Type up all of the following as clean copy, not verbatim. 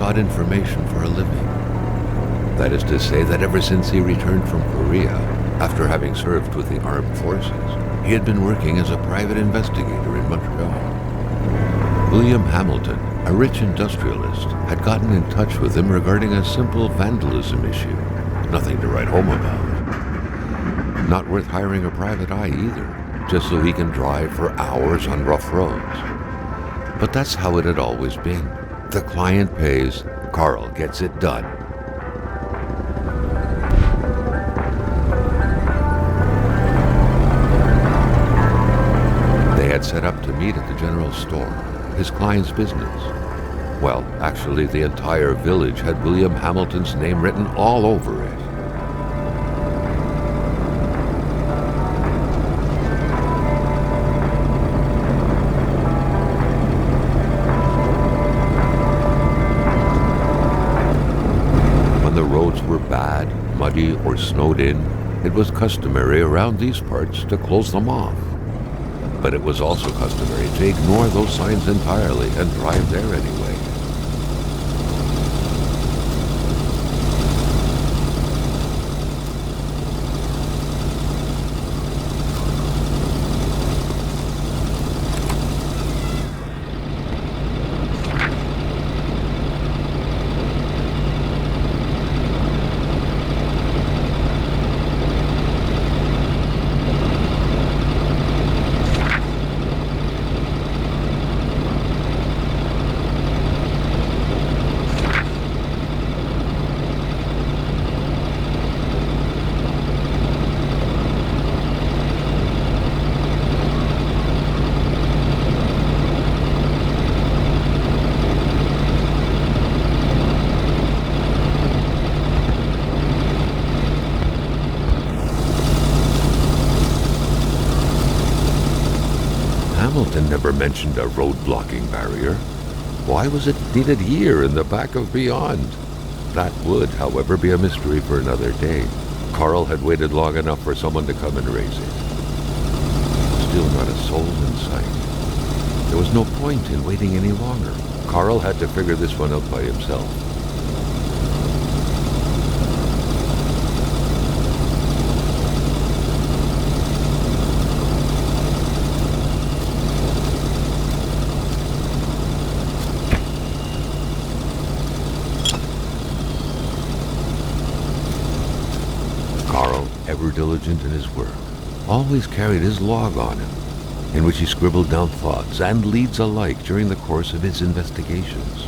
sought information for a living. That is to say that ever since he returned from Korea, after having served with the armed forces, he had been working as a private investigator in Montreal. William Hamilton, a rich industrialist, had gotten in touch with him regarding a simple vandalism issue. Nothing to write home about. Not worth hiring a private eye either, just so he can drive for hours on rough roads. But that's how it had always been. The client pays, Carl gets it done. They had set up to meet at the general store, his client's business. Well, actually, the entire village had William Hamilton's name written all over it. When the roads were bad, muddy, or snowed in, it was customary around these parts to close them off. But it was also customary to ignore those signs entirely and drive there anyway. Hamilton never mentioned a road-blocking barrier. Why was it needed here in the back of Beyond? That would, however, be a mystery for another day. Carl had waited long enough for someone to come and raise it. Still not a soul in sight. There was no point in waiting any longer. Carl had to figure this one out by himself. Ever diligent in his work, always carried his log on him, in which he scribbled down thoughts and leads alike during the course of his investigations.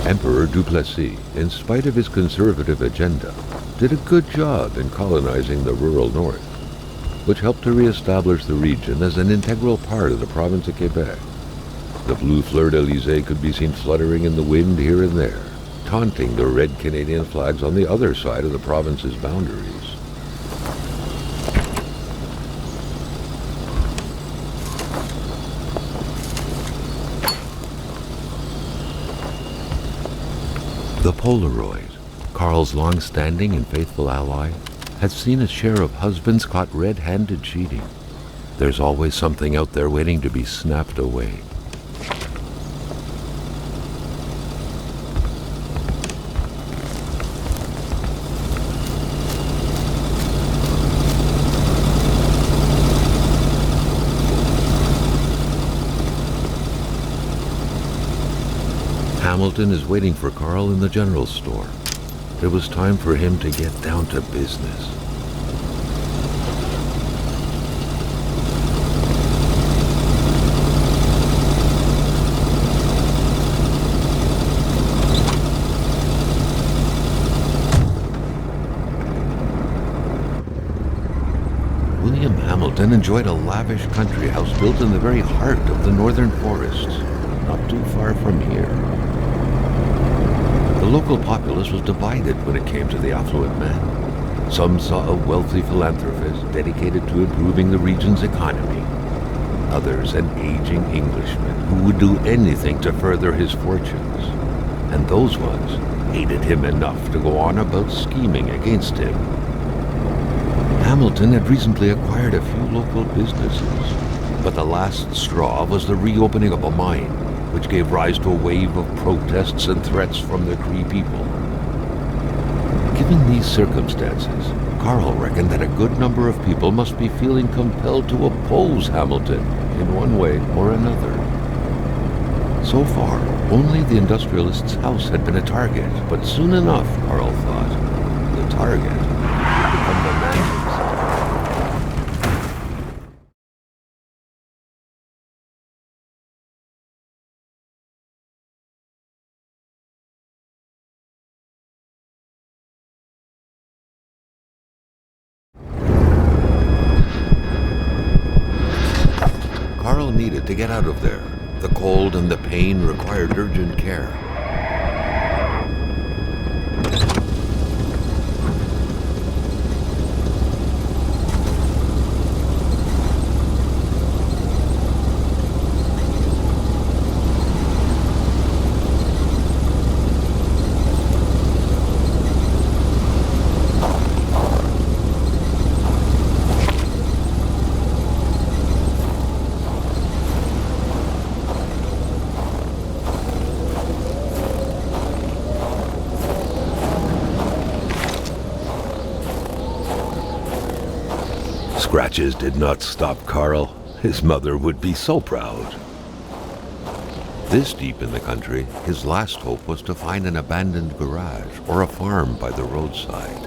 Emperor Duplessis, in spite of his conservative agenda, did a good job in colonizing the rural north, which helped to re-establish the region as an integral part of the province of Quebec. The blue fleur-de-lis could be seen fluttering in the wind here and there, taunting the red Canadian flags on the other side of the province's boundaries. The Polaroid, Carl's long-standing and faithful ally, had seen a share of husbands caught red-handed cheating. There's always something out there waiting to be snapped away. Hamilton is waiting for Carl in the general store. It was time for him to get down to business. William Hamilton enjoyed a lavish country house built in the very heart of the northern forests, not too far from here. The local populace was divided when it came to the affluent man. Some saw a wealthy philanthropist dedicated to improving the region's economy. others an aging Englishman who would do anything to further his fortunes. And those ones hated him enough to go on about scheming against him. Hamilton had recently acquired a few local businesses, but the last straw was the reopening of a mine, which gave rise to a wave of protests and threats from the Cree people. Given these circumstances, Carl reckoned that a good number of people must be feeling compelled to oppose Hamilton in one way or another. So far, only the industrialist's house had been a target, but soon enough, Carl thought, the target would become the man himself. Carl needed to get out of there. The cold and the pain required urgent care. Scratches did not stop Carl. His mother would be so proud. This deep in the country, his last hope was to find an abandoned garage or a farm by the roadside.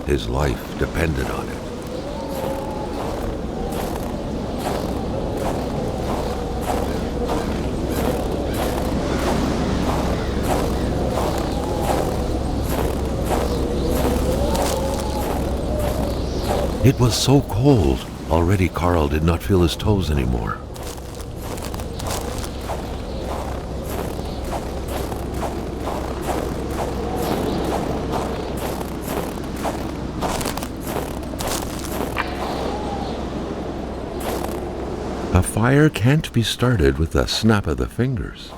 His life depended on it. It was so cold. Already Carl did not feel his toes anymore. A fire can't be started with a snap of the fingers.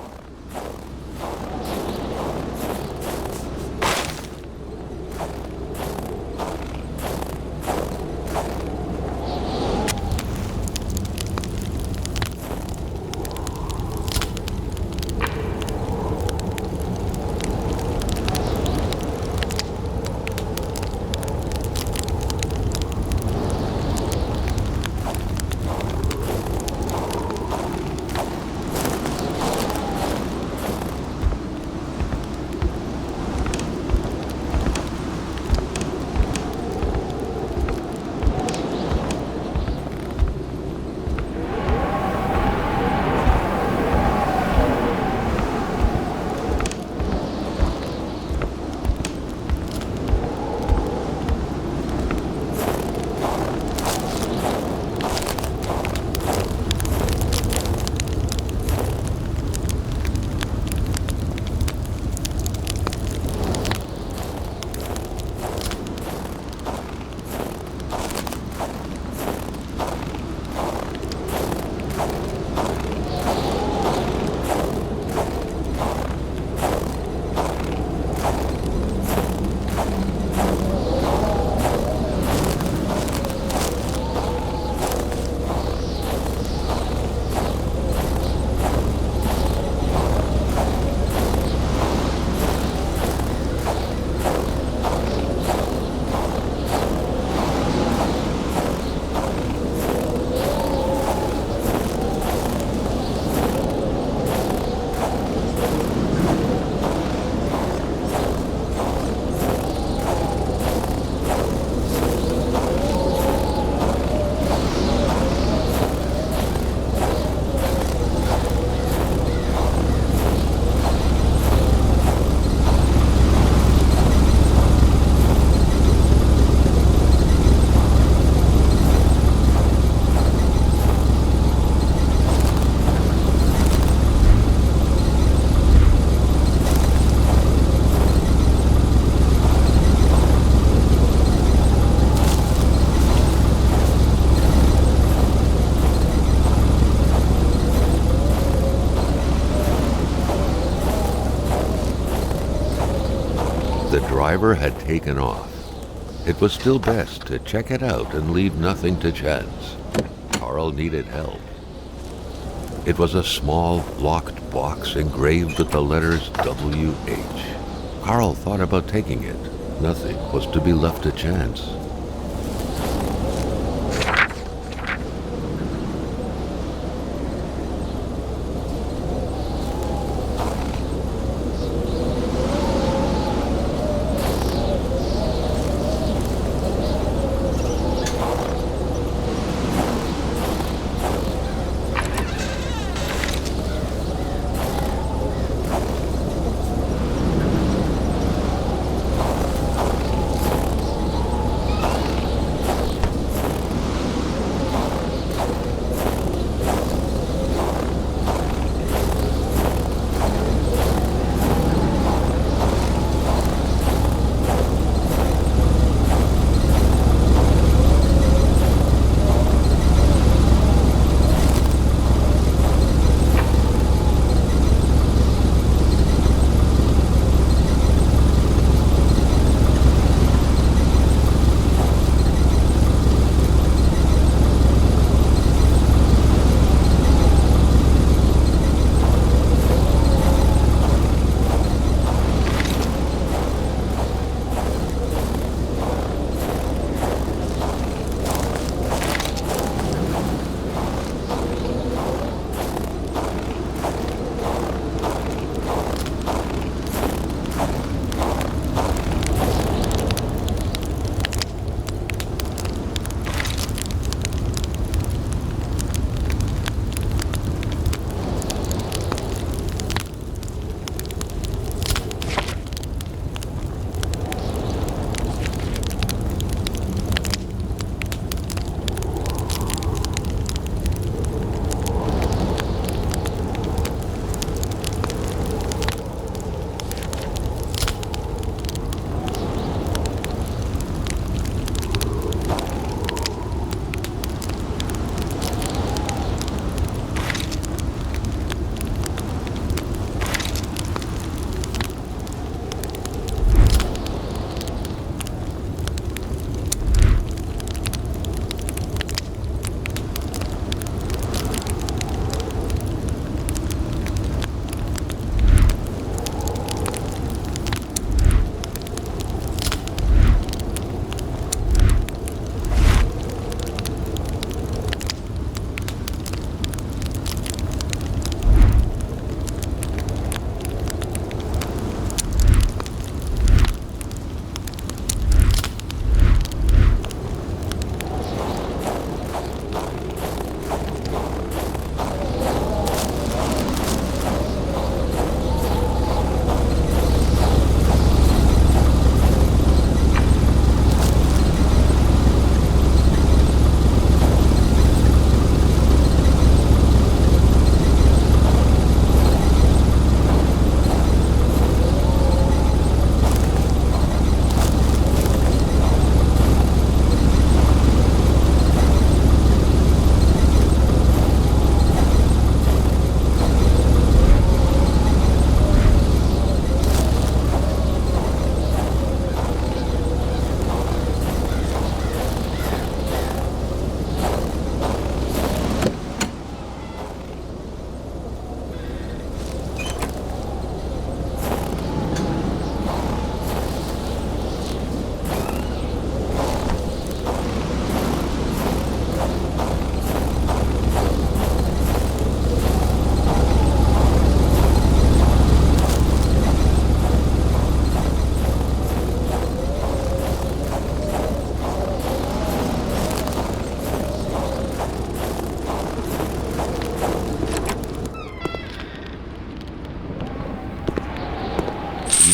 The driver had taken off. It was still best to check it out and leave nothing to chance. Carl needed help. It was a small, locked box engraved with the letters W.H. Carl thought about taking it. Nothing was to be left to chance.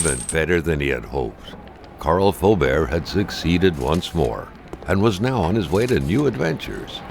even better than he had hoped. Carl Faubert had succeeded once more, and was now on his way to new adventures.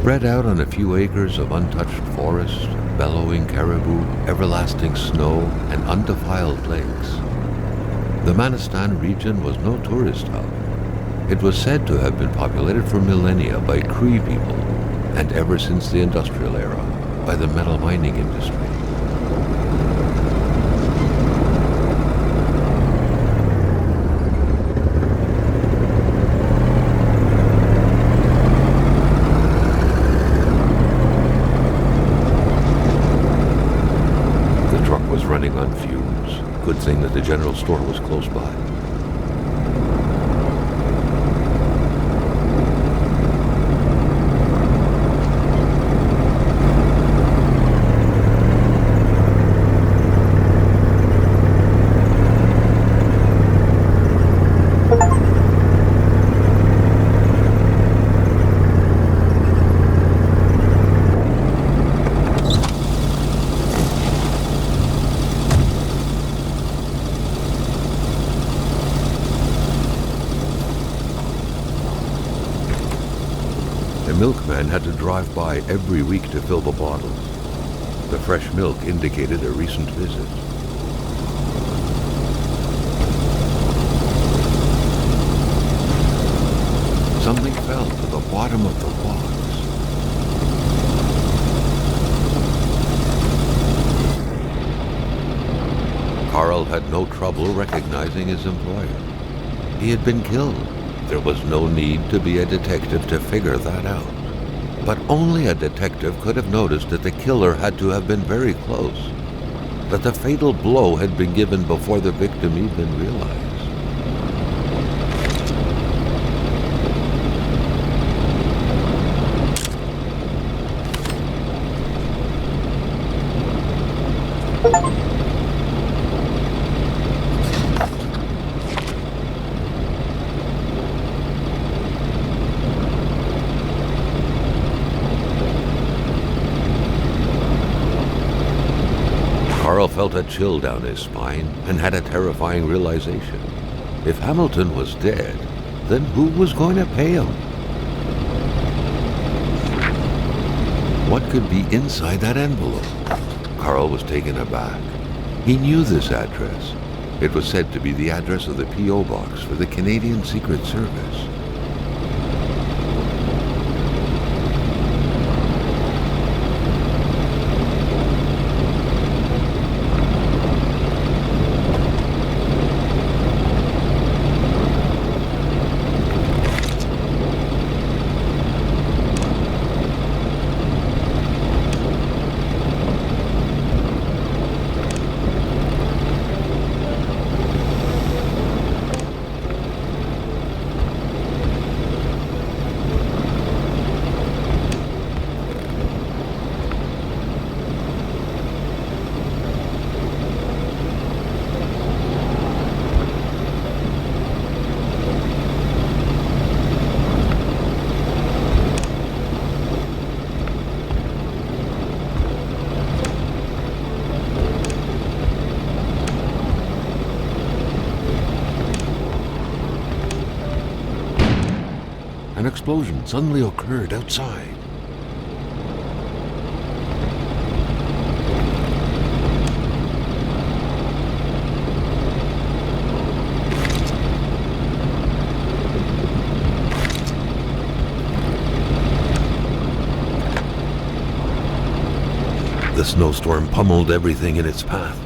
Spread out on a few acres of untouched forest, bellowing caribou, everlasting snow, and undefiled lakes, the Manistan region was no tourist hub. It was said to have been populated for millennia by Cree people, and ever since the industrial era, by the metal mining industry. Running on fumes. Good thing that the general store was close by. The milkman had to drive by every week to fill the bottles. The fresh milk indicated a recent visit. Something fell to the bottom of the box. Carl had no trouble recognizing his employer. He had been killed. There was no need to be a detective to figure that out. But only a detective could have noticed that the killer had to have been very close, that the fatal blow had been given before the victim even realized. Carl felt a chill down his spine and had a terrifying realization. If Hamilton was dead, then who was going to pay him? What could be inside that envelope? Carl was taken aback. He knew this address. It was said to be the address of the P.O. box for the Canadian Secret Service. An explosion suddenly occurred outside. The snowstorm pummeled everything in its path.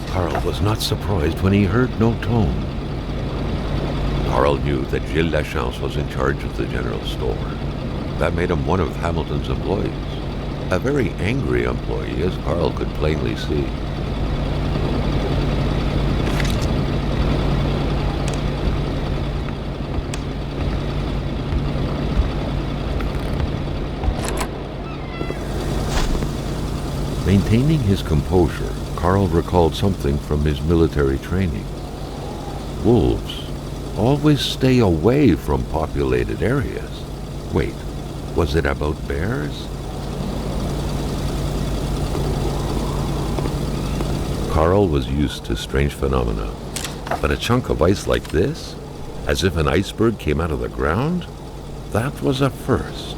Carl was not surprised when he heard no tone. Carl knew that Gilles Lachance was in charge of the general store. That made him one of Hamilton's employees. A very angry employee, as Carl could plainly see. Maintaining his composure, Carl recalled something from his military training. Wolves always stay away from populated areas. Wait, was it about bears? Carl was used to strange phenomena, but a chunk of ice like this, as if an iceberg came out of the ground, that was a first.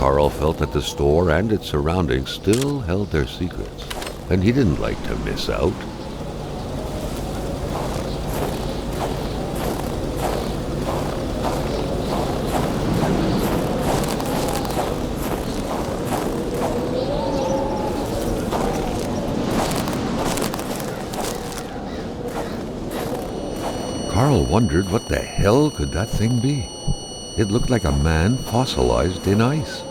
Carl felt that the store and its surroundings still held their secrets, and he didn't like to miss out. Carl wondered what the hell could that thing be. It looked like a man fossilized in ice.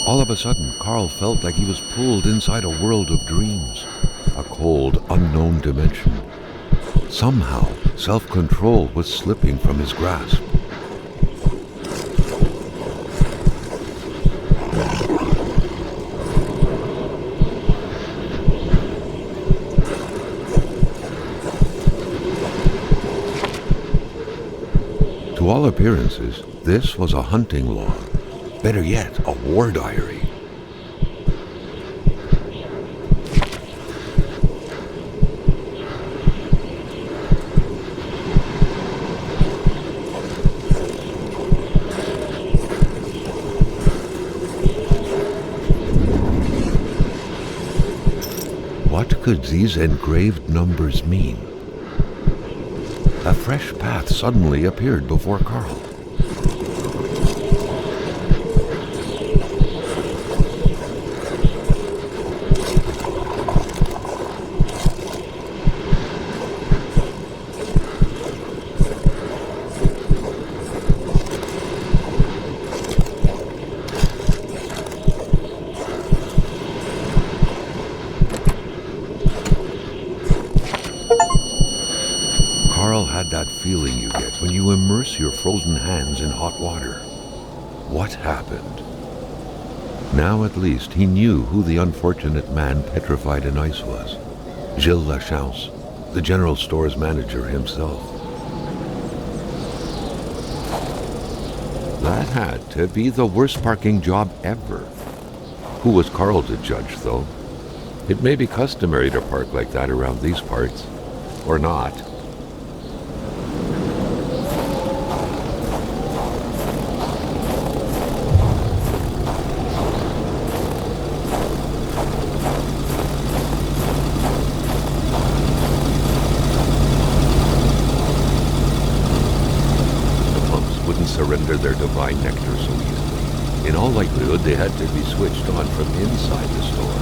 All of a sudden, Carl felt like he was pulled inside a world of dreams, a cold, unknown dimension. Somehow, self-control was slipping from his grasp. To all appearances, this was a hunting log. Better yet, a war diary. What could these engraved numbers mean? A fresh path suddenly appeared before Carl. Carl had that feeling you get when you immerse your frozen hands in hot water. What happened? Now at least he knew who the unfortunate man petrified in ice was. Gilles Lachance, the general store's manager himself. That had to be the worst parking job ever. Who was Carl to judge, though? It may be customary to park like that around these parts. Or not. Surrender their divine nectar so easily. In all likelihood, they had to be switched on from inside the store.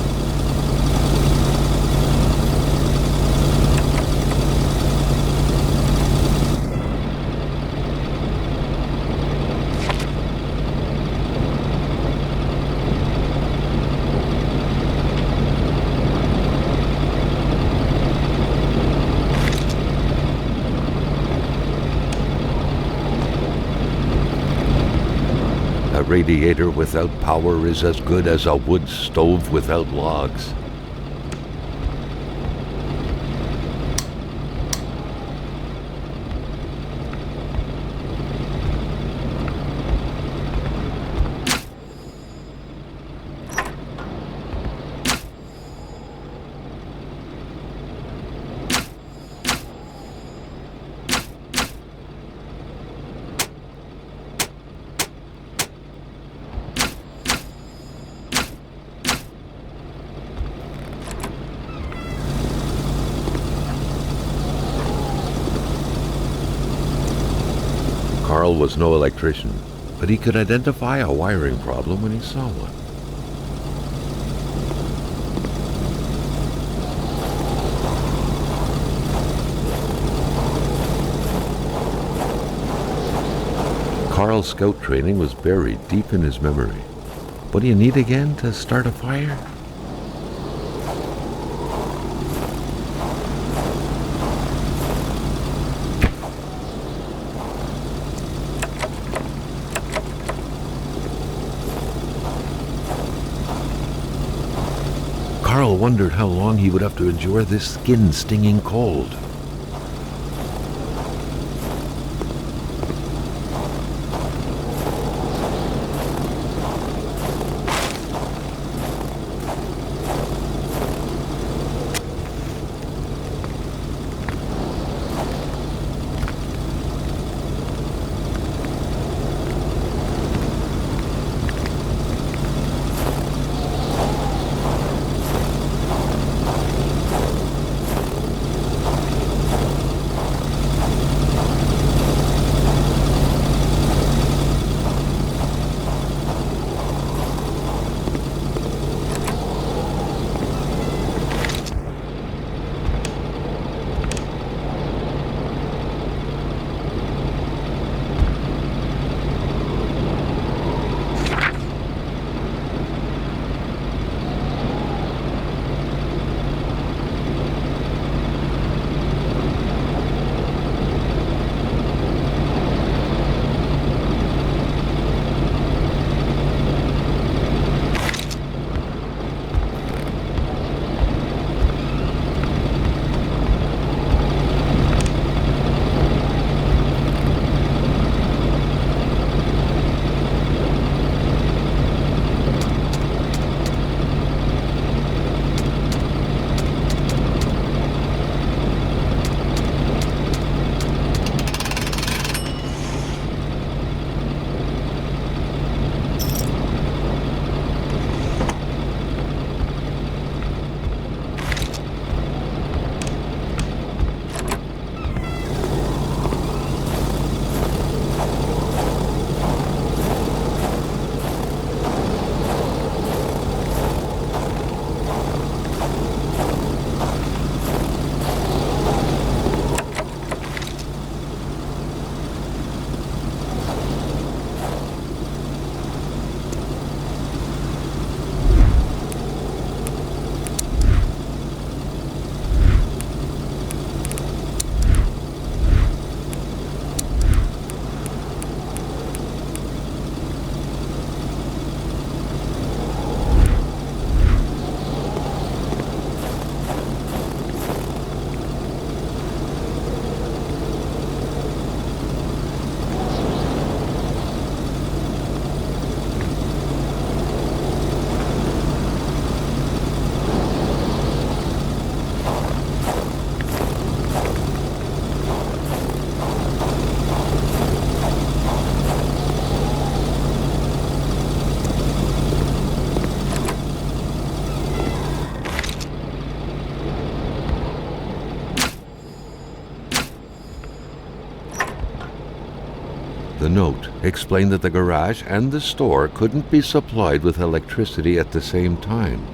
A radiator without power is as good as a wood stove without logs. Carl was no electrician, but he could identify a wiring problem when he saw one. Carl's scout training was buried deep in his memory. What do you need again to start a fire? Carl wondered how long he would have to endure this skin-stinging cold. The note explained that the garage and the store couldn't be supplied with electricity at the same time.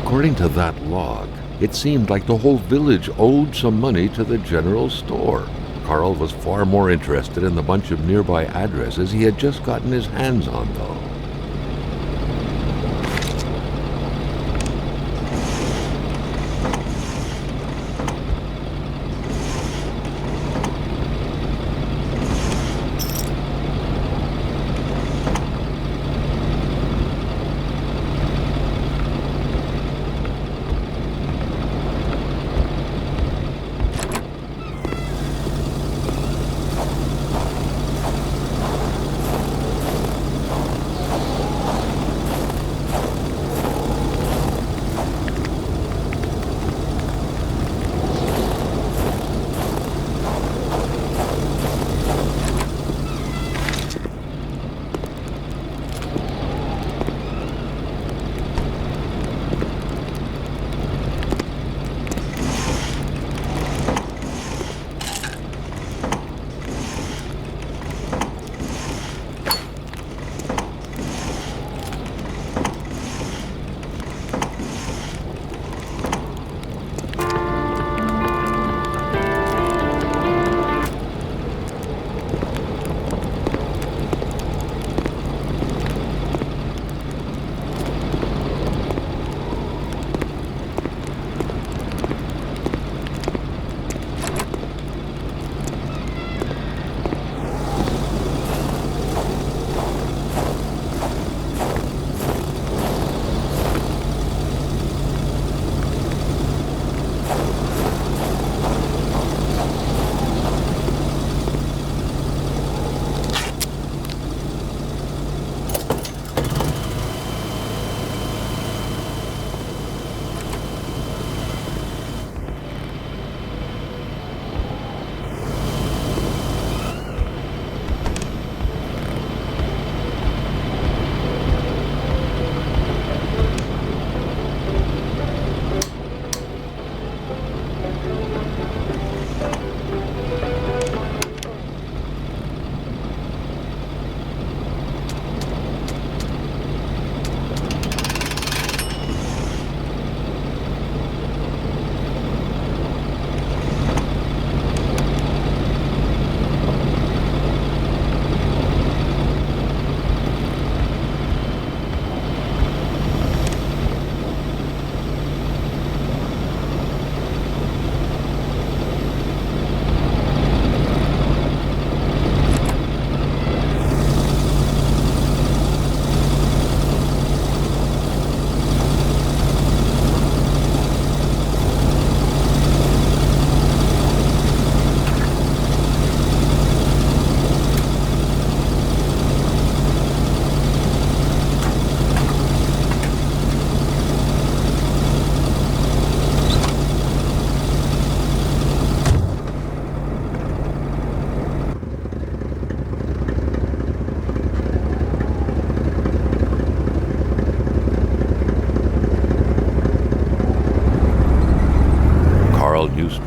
According to that log, it seemed like the whole village owed some money to the general store. Carl was far more interested in the bunch of nearby addresses he had just gotten his hands on, though.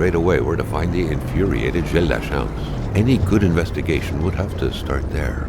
straight away where to find the infuriated Gilles Lachance. Any good investigation would have to start there.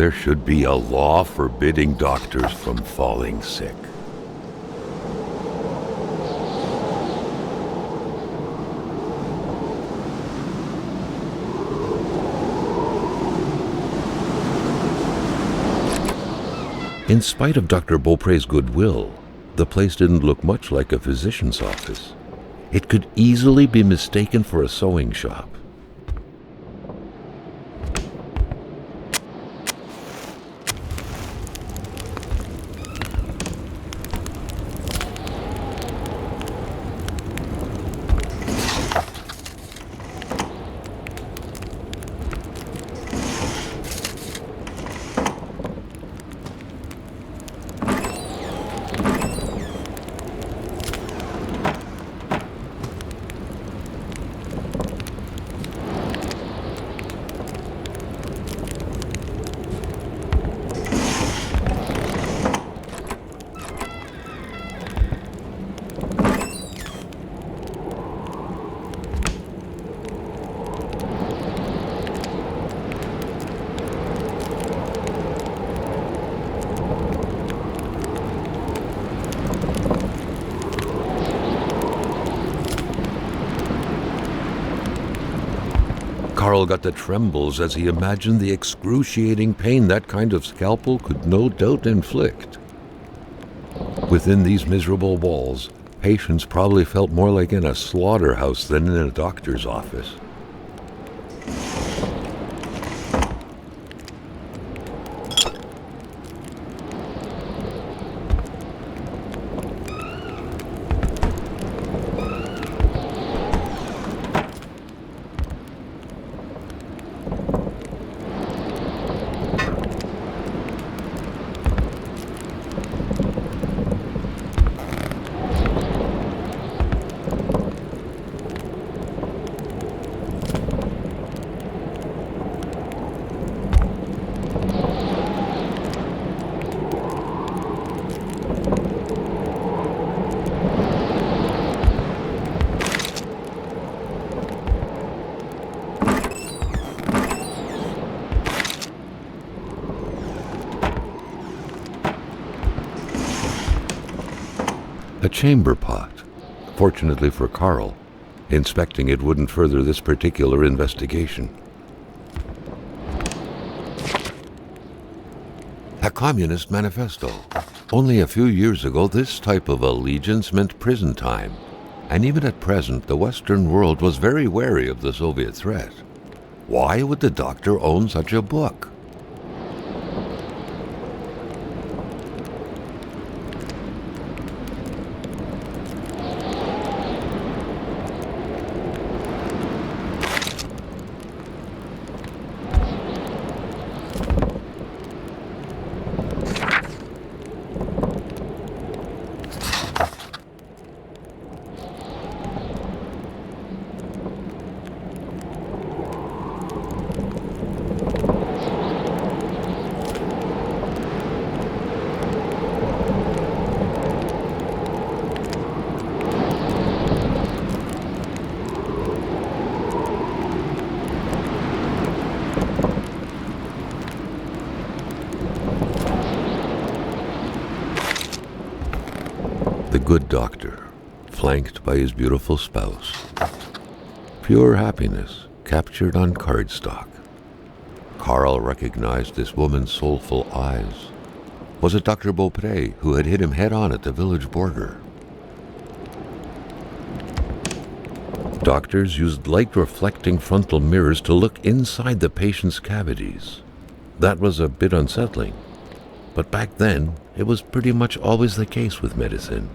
There should be a law forbidding doctors from falling sick. In spite of Dr. Beaupré's goodwill, the place didn't look much like a physician's office. It could easily be mistaken for a sewing shop. Carl got the trembles as he imagined the excruciating pain that kind of scalpel could no doubt inflict. Within these miserable walls, patients probably felt more like in a slaughterhouse than in a doctor's office. A chamber pot. Fortunately for Carl, inspecting it wouldn't further this particular investigation. A communist manifesto. Only a few years ago, this type of allegiance meant prison time. And even at present, the Western world was very wary of the Soviet threat. Why would the doctor own such a book? The good doctor, flanked by his beautiful spouse. Pure happiness, captured on cardstock. Carl recognized this woman's soulful eyes. Was it Dr. Beaupré who had hit him head-on at the village border? Doctors used light-reflecting frontal mirrors to look inside the patient's cavities. That was a bit unsettling, but back then, it was pretty much always the case with medicine.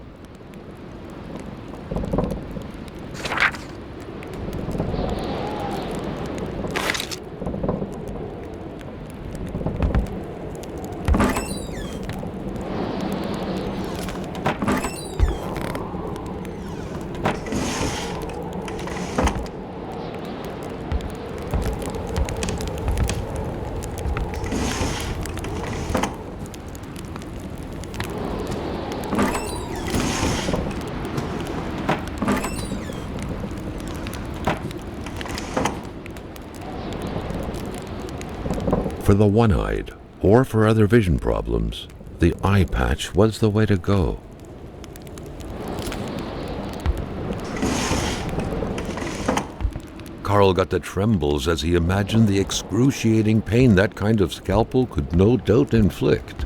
For the one-eyed, or for other vision problems, the eye patch was the way to go. Carl got the trembles as he imagined the excruciating pain that kind of scalpel could no doubt inflict.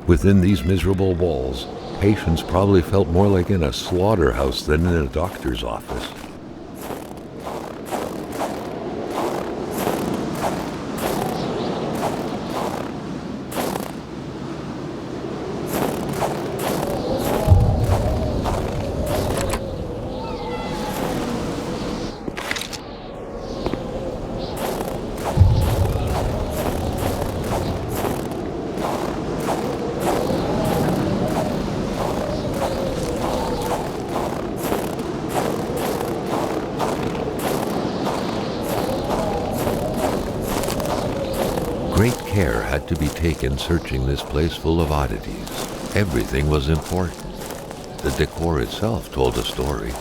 Within these miserable walls, patients probably felt more like in a slaughterhouse than in a doctor's office. Great care had to be taken searching this place full of oddities. Everything was important. The decor itself told a story.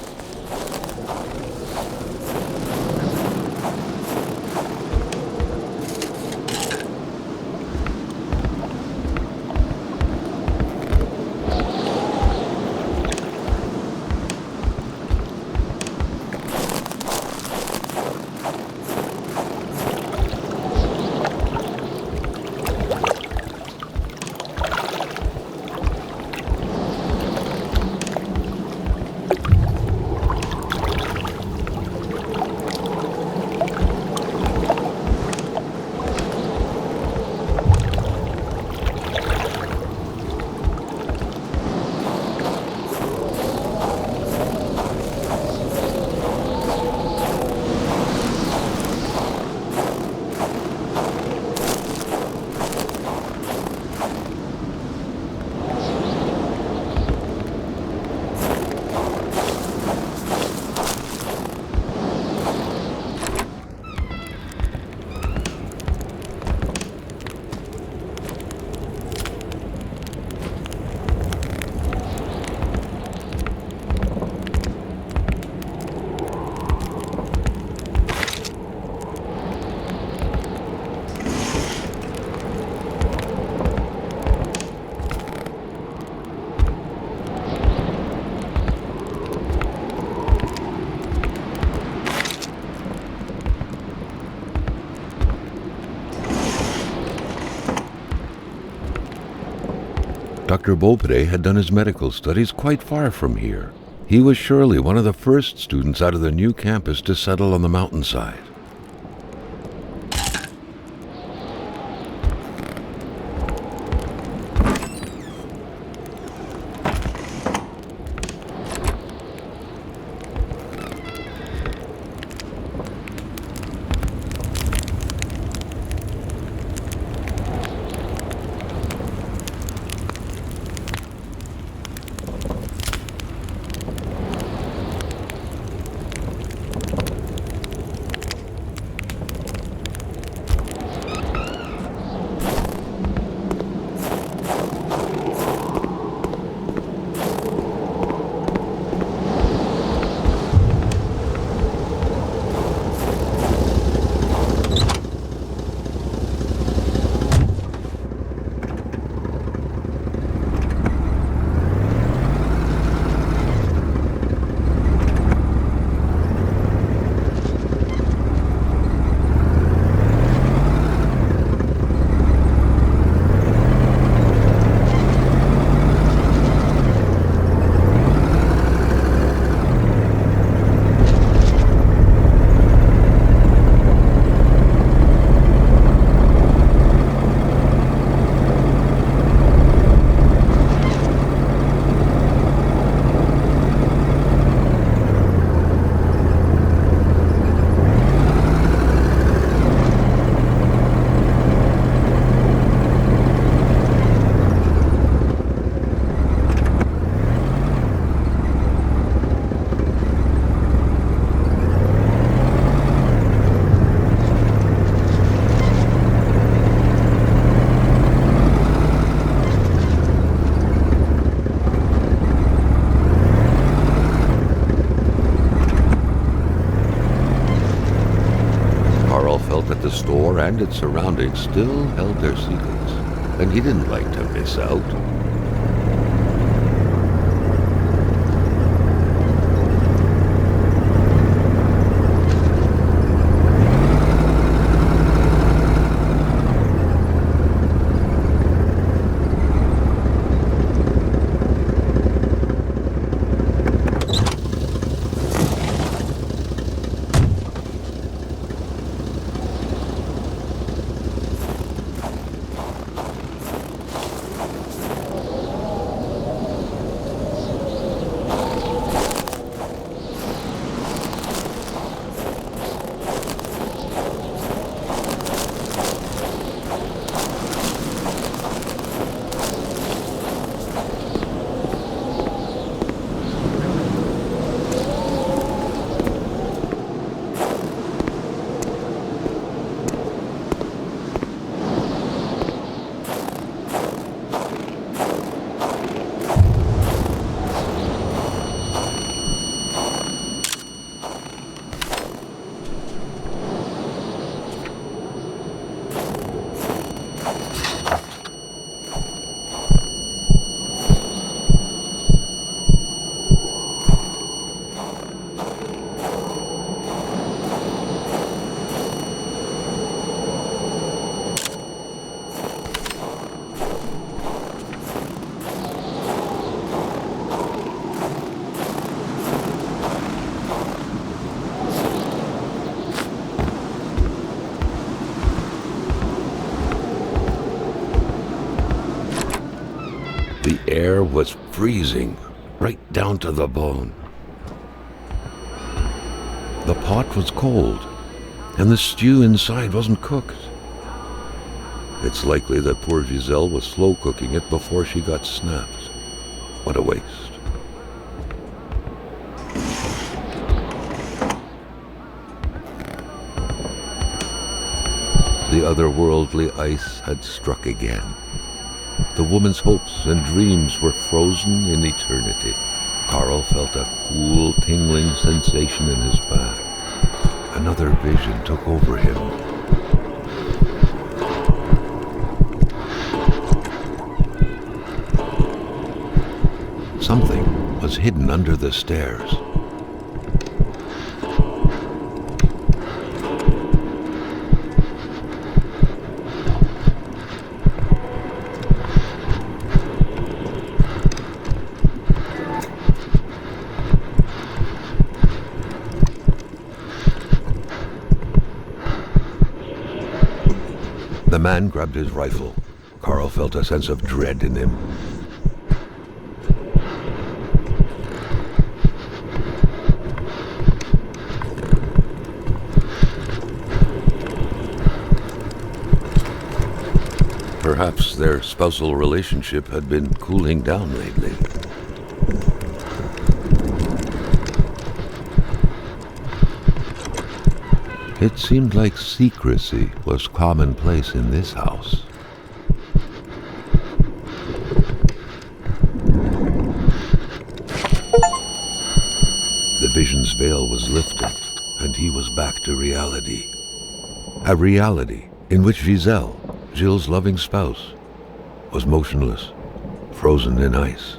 Dr. Beaupre had done his medical studies quite far from here. He was surely one of the first students out of the new campus to settle on the mountainside. The store and its surroundings still held their secrets, and he didn't like to miss out. The air was freezing, right down to the bone. The pot was cold, and the stew inside wasn't cooked. It's likely that poor Giselle was slow cooking it before she got snapped. What a waste. The otherworldly ice had struck again. The woman's hopes and dreams were frozen in eternity. Carl felt a cool, tingling sensation in his back. Another vision took over him. Something was hidden under the stairs. The man grabbed his rifle. Carl felt a sense of dread in him. Perhaps their spousal relationship had been cooling down lately. It seemed like secrecy was commonplace in this house. The vision's veil was lifted, and he was back to reality. A reality in which Giselle, Gilles' loving spouse, was motionless, frozen in ice.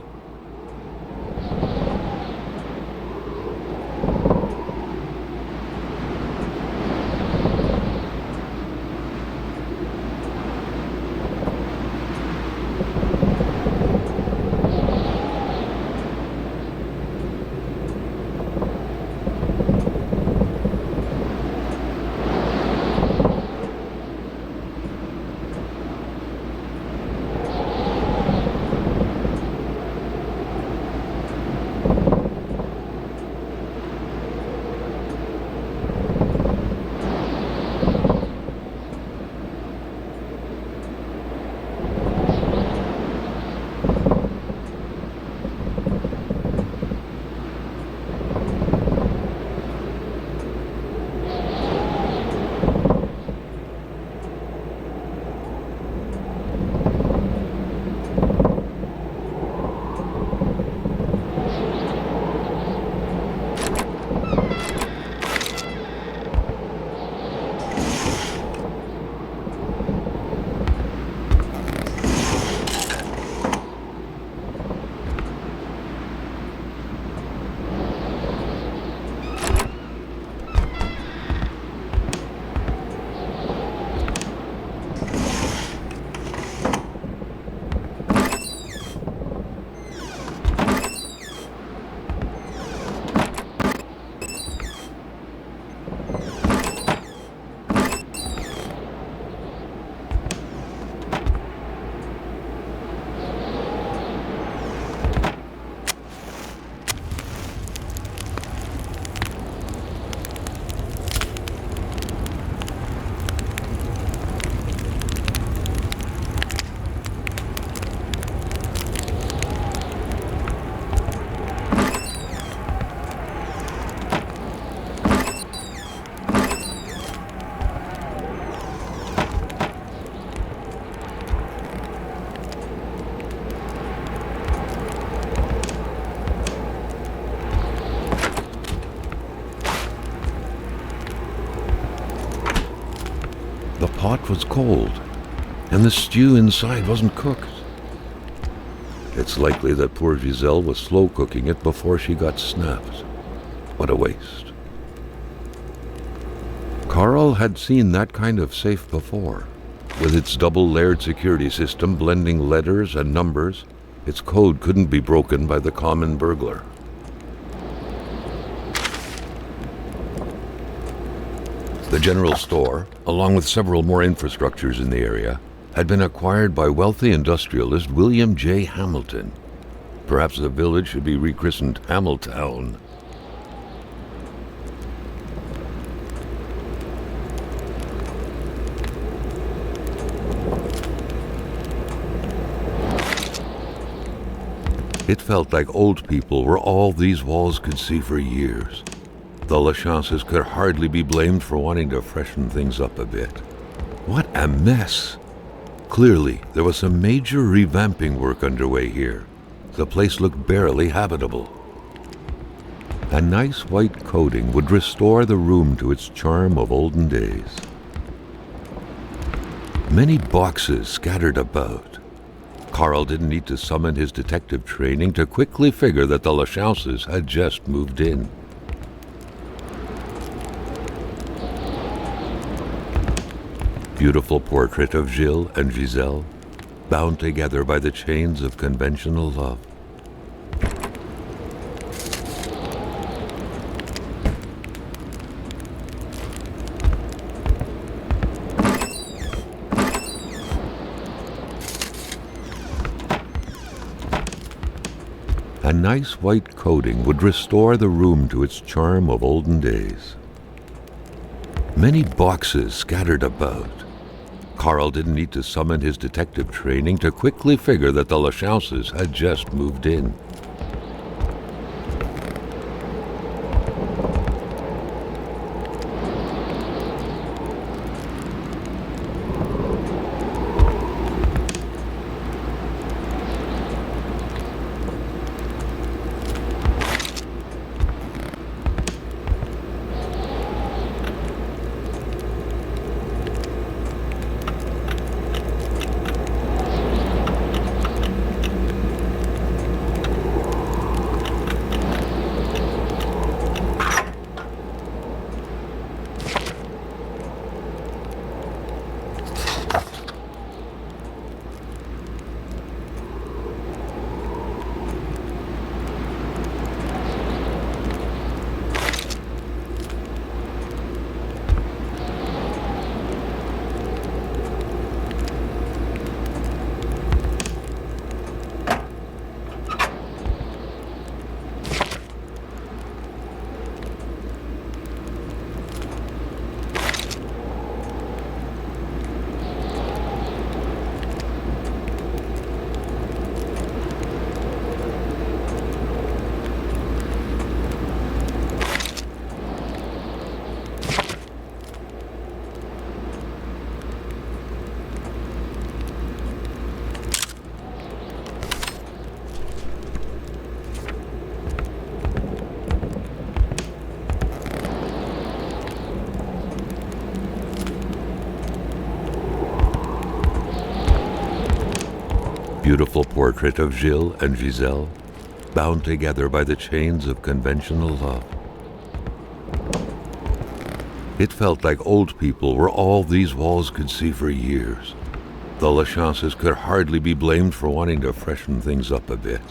The pot was cold, and the stew inside wasn't cooked. It's likely that poor Giselle was slow cooking it before she got snapped. What a waste. Carl had seen that kind of safe before. With its double-layered security system blending letters and numbers, its code couldn't be broken by the common burglar. The general store, along with several more infrastructures in the area, had been acquired by wealthy industrialist William J. Hamilton. Perhaps the village should be rechristened Hamiltown. It felt like old people were all these walls could see for years. The Lachances could hardly be blamed for wanting to freshen things up a bit. What a mess! Clearly, there was some major revamping work underway here. The place looked barely habitable. A nice white coating would restore the room to its charm of olden days. Many boxes scattered about. Carl didn't need to summon his detective training to quickly figure that the Lachances had just moved in. Beautiful portrait of Gilles and Giselle, bound together by the chains of conventional love. A nice white coating would restore the room to its charm of olden days. Many boxes scattered about. Carl didn't need to summon his detective training to quickly figure that the Lachauses had just moved in. Beautiful portrait of Gilles and Giselle, bound together by the chains of conventional love. It felt like old people were all these walls could see for years. The Lachauses could hardly be blamed for wanting to freshen things up a bit.